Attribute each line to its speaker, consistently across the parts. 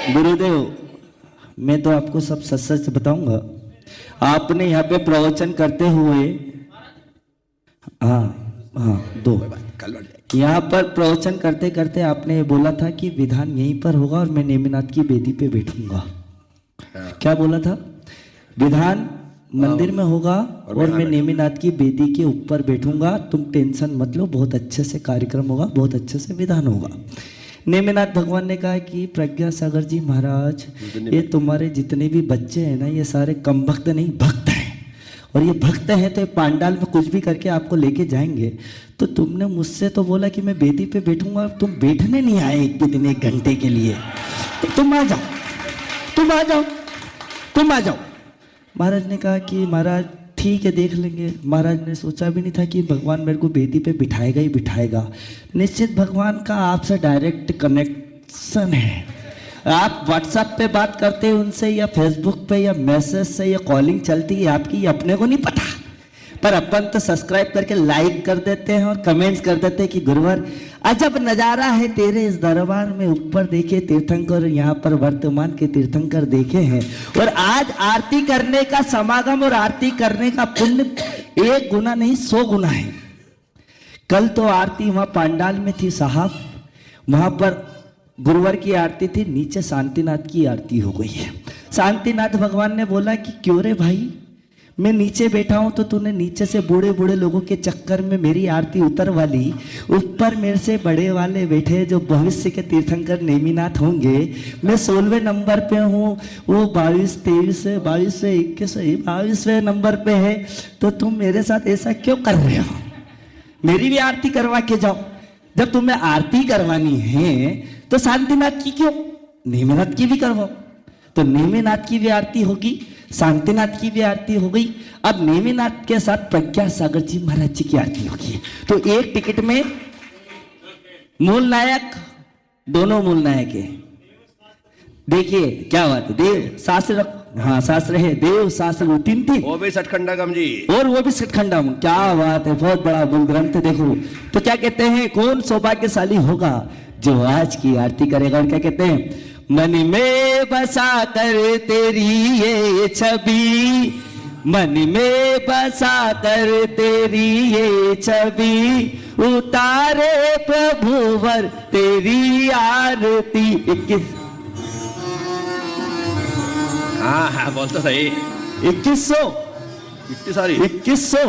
Speaker 1: गुरुदेव, मैं तो आपको सब सच सच बताऊंगा। आपने यहाँ पे प्रवचन करते हुए दो यहाँ पर प्रवचन करते करते आपने बोला था कि विधान यहीं पर होगा और मैं नेमिनाथ की वेदी पे बैठूंगा। क्या बोला था? विधान मंदिर में होगा और मैं नेमिनाथ की वेदी के ऊपर बैठूंगा, तुम टेंशन मत लो, बहुत अच्छे से कार्यक्रम होगा, बहुत अच्छे से विधान होगा। नेमिनाथ भगवान ने कहा कि प्रज्ञा सागर जी महाराज, ये तुम्हारे जितने भी बच्चे हैं ना, ये सारे कम भक्त नहीं भक्त हैं, और ये भक्त हैं तो पांडाल में कुछ भी करके आपको लेके जाएंगे। तो तुमने मुझसे तो बोला कि मैं वेदी पे बैठूंगा, तुम बैठने नहीं आए एक भी दिन, 1 घंटे के लिए। तो तुम आ जाओ, तुम आ जाओ, तुम आ जाओ। महाराज ने कहा कि महाराज ठीक है, देख लेंगे। महाराज ने सोचा भी नहीं था कि भगवान मेरे को वेदी पे बिठाएगा ही बिठाएगा। निश्चित भगवान का आपसे डायरेक्ट कनेक्शन है। आप व्हाट्सएप पे बात करते हैं उनसे, या फेसबुक पे, या मैसेज से, या कॉलिंग चलती है आपकी, अपने को नहीं पता, पर अपन तो सब्सक्राइब करके लाइक कर देते हैं और कमेंट्स कर देते हैं कि गुरुवर अजब नजारा है तेरे इस दरबार में, ऊपर देखे तीर्थंकर, यहाँ पर वर्तमान के तीर्थंकर देखे हैं। और आज आरती करने का समागम और आरती करने का पुण्य 1 गुना नहीं 100 गुना है। कल तो आरती वहां पांडाल में थी साहब, वहां पर गुरुवार की आरती थी, नीचे शांतिनाथ की आरती हो गई है। शांतिनाथ भगवान ने बोला कि क्यों रे भाई, मैं नीचे बैठा हूं तो तूने नीचे से बूढ़े बूढ़े लोगों के चक्कर में मेरी आरती उतर वाली, ऊपर मेरे से बड़े वाले बैठे जो भविष्य के तीर्थंकर नेमिनाथ होंगे। मैं 16वें नंबर पे हूँ, वो 22, 23, 22, 21, 22वें नंबर पे है, तो तुम मेरे साथ ऐसा क्यों कर रहे हो? मेरी भी आरती करवा के जाओ। जब तुम्हें आरती करवानी है तो शांतिनाथ की क्यों, नेमिनाथ की भी करवाओ। तो नेमिनाथ की भी आरती होगी, शांतिनाथ की भी आरती हो गई, अब नेमिनाथ के साथ प्रज्ञा सागर जी महाराज जी की आरती होगी। तो एक टिकट में मूल नायक, दोनों मूल नायक है। देखिए क्या बात है, देव शास्त्र, हाँ शास्त्र है, देव शास्त्र 3
Speaker 2: वो भी सचखंडम जी,
Speaker 1: और वो भी सचखंडम। क्या बात है, बहुत बड़ा मूल ग्रंथ है। देखो तो क्या कहते हैं, कौन सौभाग्यशाली होगा जो आज की आरती करेगा। और क्या कहते हैं, मन में बसा कर तेरी ये छवि, मन में बसा कर तेरी ये छवि, उतारे प्रभुवर तेरी आरती। 21
Speaker 2: हाँ बोल तो सही,
Speaker 1: 2100
Speaker 2: इतनी सारी
Speaker 1: 2100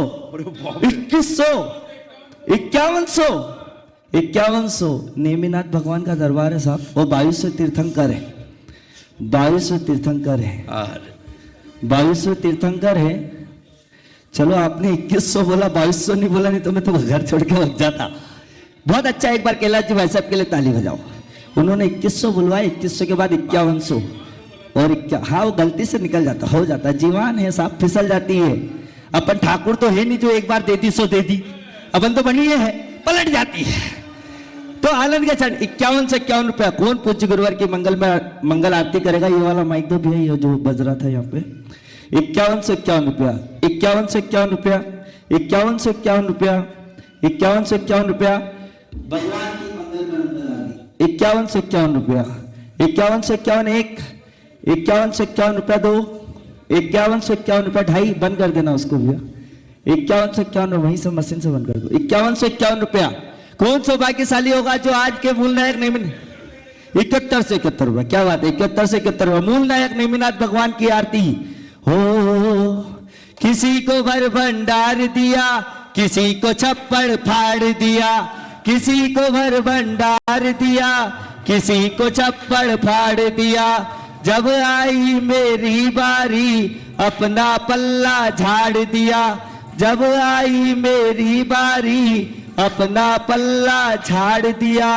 Speaker 1: 5100 नेमिनाथ भगवान का दरबार है साहब। वो 2200 तीर्थंकर है, 2200 तीर्थंकर है, 2200 तीर्थंकर है। चलो आपने 2100 बोला, 2200 नहीं बोला, नहीं तो मैं तो घर छोड़ के लग जाता। बहुत अच्छा, एक बार कैलाश जी भाई साहब के लिए ताली बजाओ। उन्होंने 2100 बुलवाया, 2100 के बाद 5100 और हाँ वो गलती से निकल जाता, हो जाता, जीवान है साहब, फिसल जाती है। अपन ठाकुर तो है नहीं जो एक बार दे दी सो दे दी, अपन तो बनी है, पलट जाती है। तो आनंद के क्षण 51 से 51 रुपया। कौन पूज्य गुरुवार की मंगल आरती करेगा? ये वाला माइक दो भैया, ये जो बज रहा था यहाँ पे। 51 से 51 रुपया, 51 से 51 रुपया, 51 से 51 रुपया, 51 से 51 रुपया भगवान की मंगल 51 से 51 रुपया, 51 से 51 1, 51 से 51 रुपया 2, 51 से 51 रुपया 2.5। बंद कर देना उसको भैया, 51 से 51 वहीं से मशीन से बंद कर दो। 51 से 51 रुपया। कौन सौभाग्यशाली होगा जो आज के मूल नायक नेमिनाथ 71 से 71 रुपया। क्या बात है, 71 से 71 रुपया मूल नायक नेमिनाथ भगवान की आरती हो। किसी को भर भंडार दिया, किसी को छप्पड़ फाड़ दिया, किसी को भर भंडार दिया, किसी को छप्पड़ फाड़ दिया। जब आई मेरी बारी अपना पल्ला झाड़ दिया, जब आई मेरी बारी अपना पल्ला झाड़ दिया।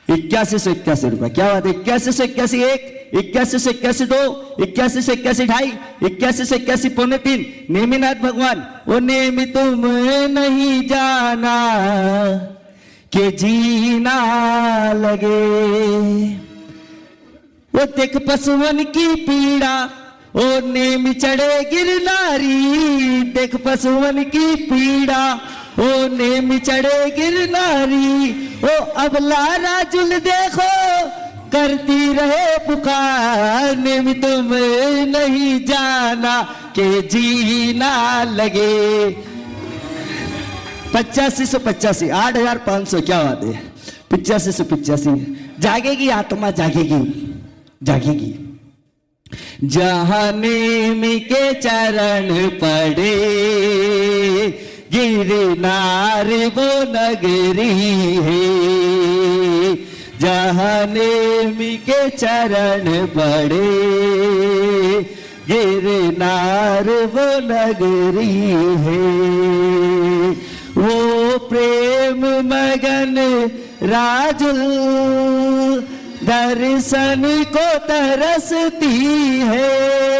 Speaker 1: 81 से 81 रुपया। क्या बात है, 81 से 81 1, 81 से 81 2, 81 से 81 2.5, 81 से 81 पौने 3। नेमिनाथ भगवान, वो नेमी तुम नहीं जाना कि जीना लगे, वो देख पशुवन की पीड़ा, ओ नेमी चढ़े गिरनारी, देख पशुवन की पीड़ा, ओ नेमी चढ़े गिरनारी। ओ अबला राजुल देखो करती रहे पुकार, निमित्त तुम नहीं जाना के जीना लगे। 8585, 8500, क्या बात है। 8585, जागेगी आत्मा, जागेगी जागेगी। जहां नेम के चरण पड़े, गिरनार वो नगरी है। जहां नेम के चरण पड़े, गिरनार वो नगरी है। वो प्रेम मगन राजुल दर्शन को तरसती है।